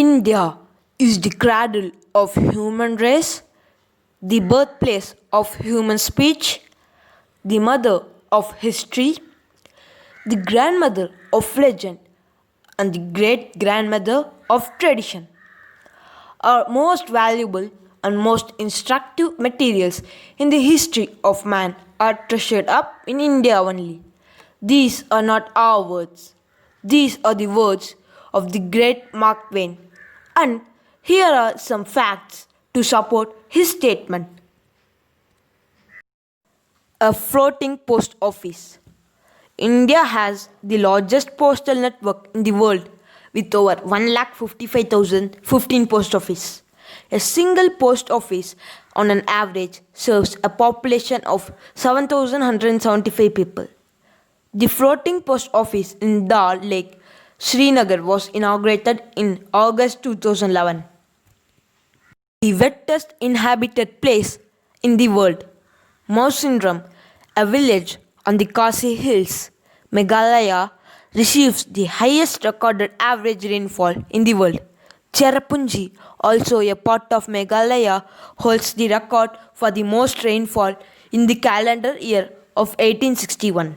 India is the cradle of human race, the birthplace of human speech, the mother of history, the grandmother of legend, and the great grandmother of tradition. Our most valuable and most instructive materials in the history of man are treasured up in India only. These are not our words. These are the words of the great Mark Twain. And here are some facts to support his statement. A floating post office. India has the largest postal network in the world with over 1,55,015 post offices. A single post office on an average serves a population of 7,175 people. The floating post office in Dal Lake, Srinagar was inaugurated in August 2011. The wettest inhabited place in the world, Mawsynram, a village on the Khasi Hills, Meghalaya, receives the highest recorded average rainfall in the world. Cherrapunji, also a part of Meghalaya, holds the record for the most rainfall in the calendar year of 1861.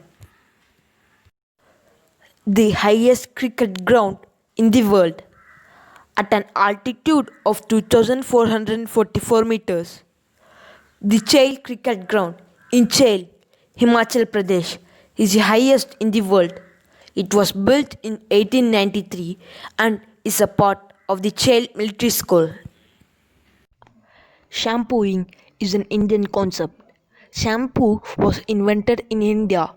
The highest cricket ground in the world, at an altitude of 2,444 meters. The Chail Cricket Ground in Chail, Himachal Pradesh, is the highest in the world. It was built in 1893 and is a part of the Chail Military School. Shampooing is an Indian concept. Shampoo was invented in India,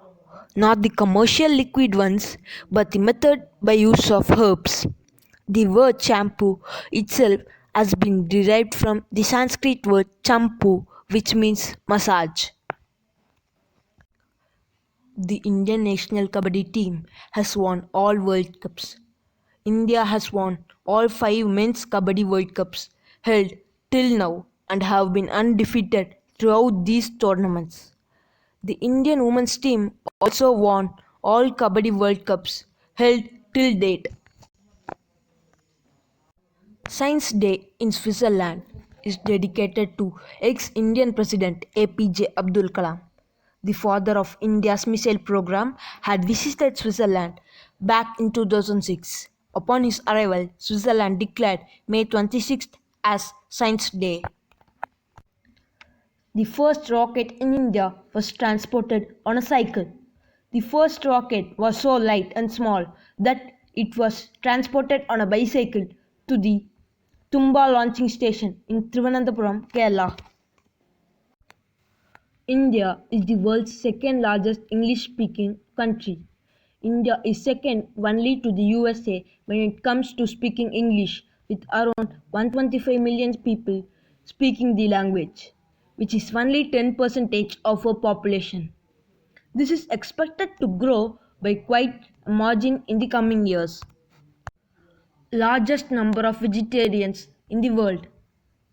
not the commercial liquid ones, but the method by use of herbs. The word shampoo itself has been derived from the Sanskrit word champu, which means massage. The Indian national kabaddi team has won all World Cups. India has won all 5 men's kabaddi World Cups held till now and have been undefeated throughout these tournaments. The Indian women's team also won all kabaddi World Cups held till date. Science Day in Switzerland is dedicated to ex-Indian President APJ Abdul Kalam. The father of India's missile program had visited Switzerland back in 2006. Upon his arrival, Switzerland declared May 26th as Science Day. The first rocket in India was transported on a cycle. The first rocket was so light and small that it was transported on a bicycle to the Tumba launching station in Thiruvananthapuram, Kerala. India is the world's second largest English-speaking country. India is second only to the USA when it comes to speaking English, with around 125 million people speaking the language, which is only 10% of our population. This is expected to grow by quite a margin in the coming years. Largest number of vegetarians in the world,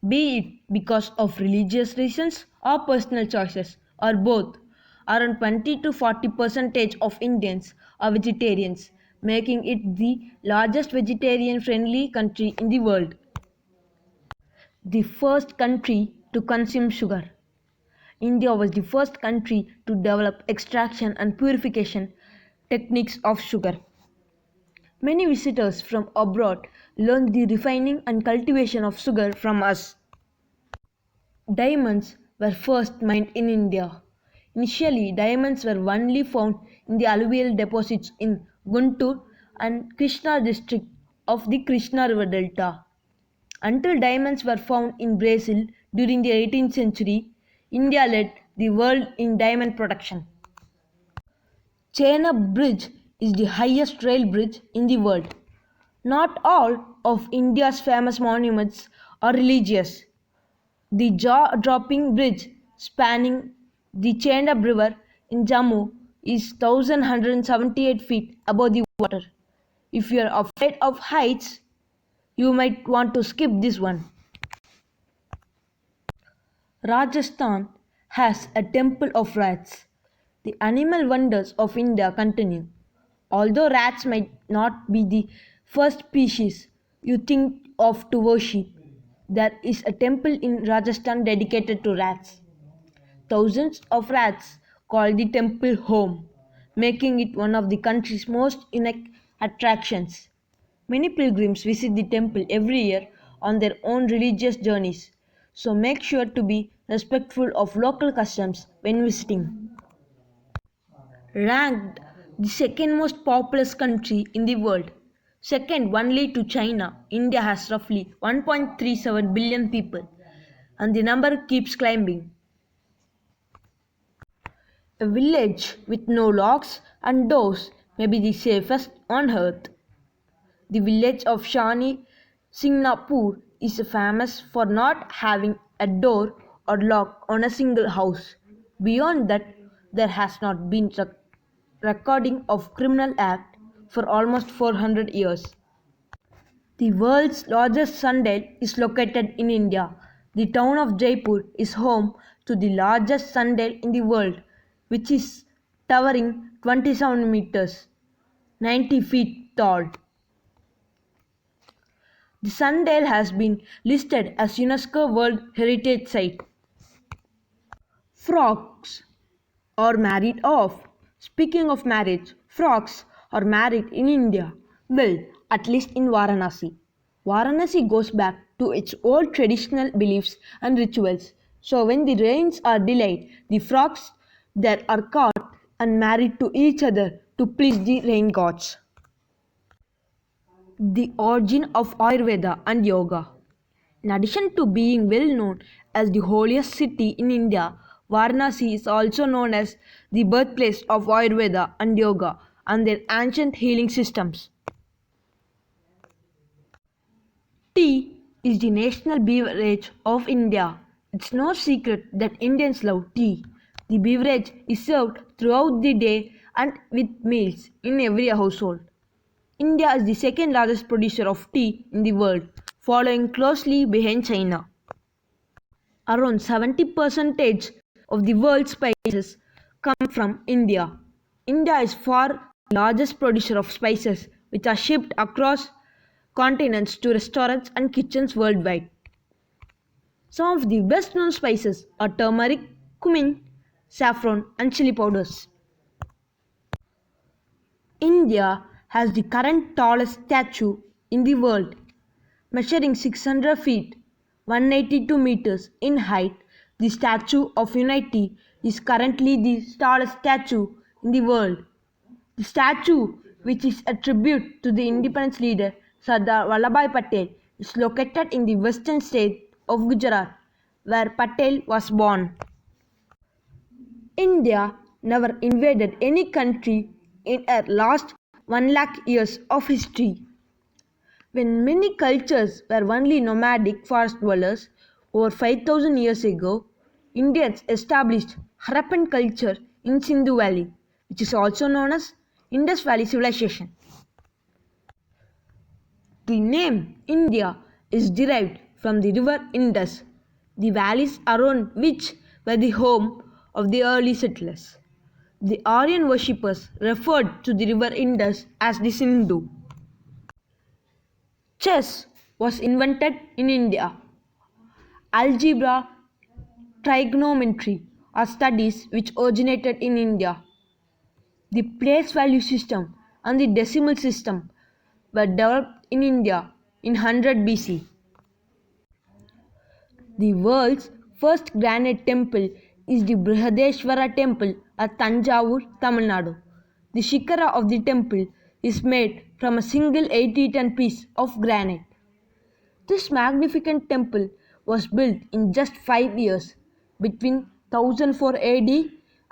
be it because of religious reasons or personal choices or both. Around 20 to 40% of Indians are vegetarians, making it the largest vegetarian friendly country in the world. The first country to consume sugar. India was the first country to develop extraction and purification techniques of sugar. Many visitors from abroad learned the refining and cultivation of sugar from us. Diamonds were first mined in India. Initially, diamonds were only found in the alluvial deposits in Guntur and Krishna district of the Krishna River Delta. Until diamonds were found in Brazil during the 18th century, India led the world in diamond production. Chenab Bridge is the highest rail bridge in the world. Not all of India's famous monuments are religious. The jaw-dropping bridge spanning the Chenab River in Jammu is 1,178 feet above the water. If you are afraid of heights, you might want to skip this one. Rajasthan has a temple of rats. The animal wonders of India continue. Although rats might not be the first species you think of to worship. There is a temple in Rajasthan dedicated to rats. Thousands of rats call the temple home, making it one of the country's most unique attractions. Many pilgrims visit the temple every year on their own religious journeys, so make sure to be respectful of local customs when visiting. Ranked the second most populous country in the world, second only to China, India has roughly 1.37 billion people, and the number keeps climbing. A village with no locks and doors may be the safest on earth. The village of Shani Singnapur is famous for not having a door or lock on a single house. Beyond that, there has not been recording of criminal act for almost 400 years. The world's largest sundial is located in India. The town of Jaipur is home to the largest sundial in the world, which is towering 27 meters, 90 feet tall. The sundial has been listed as UNESCO World Heritage Site. Frogs are married off. Speaking of marriage, frogs are married in India. Well, at least in Varanasi. Varanasi goes back to its old traditional beliefs and rituals. So when the rains are delayed, the frogs there are caught and married to each other to please the rain gods. The origin of Ayurveda and Yoga. In addition to being well known as the holiest city in India, Varanasi is also known as the birthplace of Ayurveda and Yoga and their ancient healing systems. Tea is the national beverage of India. It's no secret that Indians love tea. The beverage is served throughout the day and with meals in every household. India is the second largest producer of tea in the world, following closely behind China. Around 70% of the world's spices come from India. India is far largest producer of spices which are shipped across continents to restaurants and kitchens worldwide. Some of the best known spices are turmeric, cumin, saffron and chili powders. India has the current tallest statue in the world, measuring 600 feet (182 meters) in height. The Statue of Unity is currently the tallest statue in the world. The statue, which is a tribute to the independence leader Sardar Vallabhbhai Patel, is located in the western state of Gujarat, where Patel was born. India never invaded any country in her last 1 lakh years of history. When many cultures were only nomadic forest dwellers, over 5000 years ago, Indians established Harappan culture in Sindhu Valley, which is also known as Indus Valley Civilization. The name India is derived from the river Indus, the valleys around which were the home of the early settlers. The Aryan worshippers referred to the river Indus as the Sindhu. Chess was invented in India. Algebra, trigonometry are studies which originated in India. The place value system and the decimal system were developed in India in 100 BC. The world's first granite temple is the Brihadeshwara temple at Tanjavur, Tamil Nadu. The shikara of the temple is made from a single 80-ton piece of granite. This magnificent temple was built in just 5 years between 1004 AD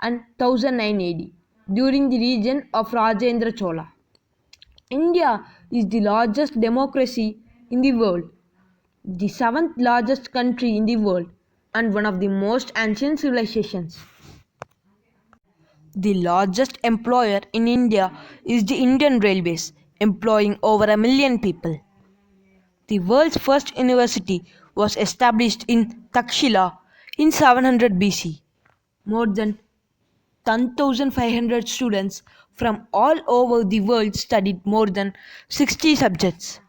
and 1009 AD during the reign of Rajendra Chola. India is the largest democracy in the world, the seventh largest country in the world, and one of the most ancient civilizations. The largest employer in India is the Indian Railways, employing over a million people. The world's first university was established in Takshila in 700 BC. More than 10,500 students from all over the world studied more than 60 subjects.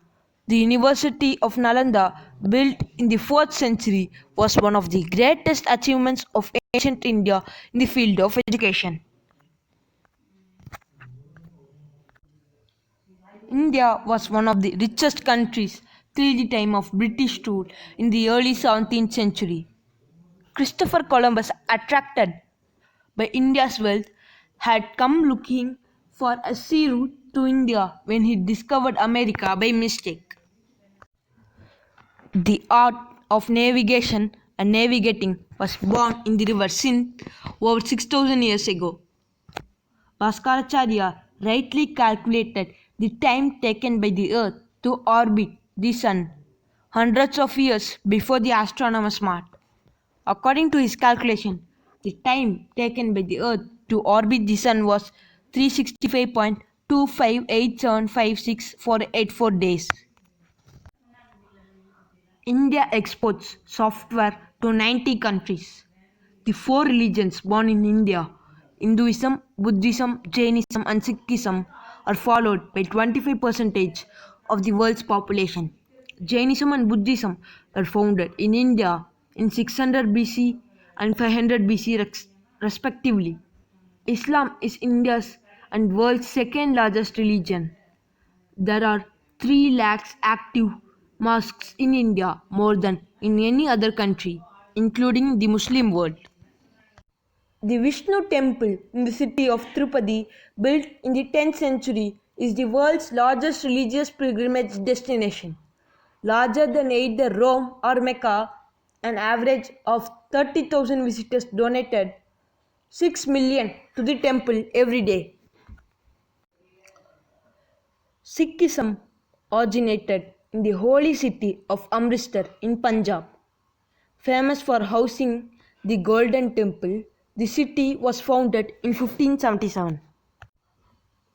The University of Nalanda, built in the 4th century, was one of the greatest achievements of ancient India in the field of education. India was one of the richest countries till the time of British rule in the early 17th century. Christopher Columbus, attracted by India's wealth, had come looking for a sea route to India when he discovered America by mistake. The art of navigation and navigating was born in the river Sindh over 6,000 years ago. Bhaskaracharya rightly calculated the time taken by the Earth to orbit the Sun hundreds of years before the astronomers Smart. According to his calculation, the time taken by the Earth to orbit the Sun was 365.258756484 days. India exports software to 90 countries. The four religions born in India, Hinduism, Buddhism, Jainism, and Sikhism, are followed by 25% of the world's population. Jainism and Buddhism were founded in India in 600 BC and 500 BC respectively. Islam is India's and world's second largest religion. There are 3 lakhs active mosques in India, more than in any other country, including the Muslim world. The Vishnu temple in the city of Tirupati, built in the 10th century, is the world's largest religious pilgrimage destination. Larger than either Rome or Mecca, an average of 30,000 visitors donated 6 million to the temple every day. Sikhism originated in the holy city of Amritsar in Punjab. Famous for housing the Golden Temple, the city was founded in 1577.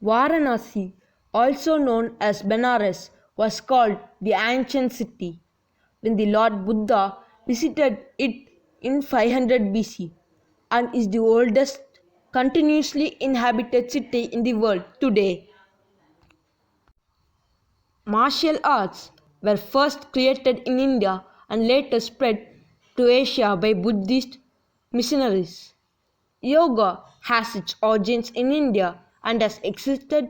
Varanasi, also known as Benares, was called the ancient city when the Lord Buddha visited it in 500 BC and is the oldest continuously inhabited city in the world today. Martial arts were first created in India and later spread to Asia by Buddhist missionaries. Yoga has its origins in India and has existed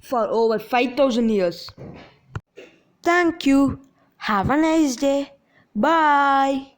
for over 5,000 years. Thank you. Have a nice day. Bye.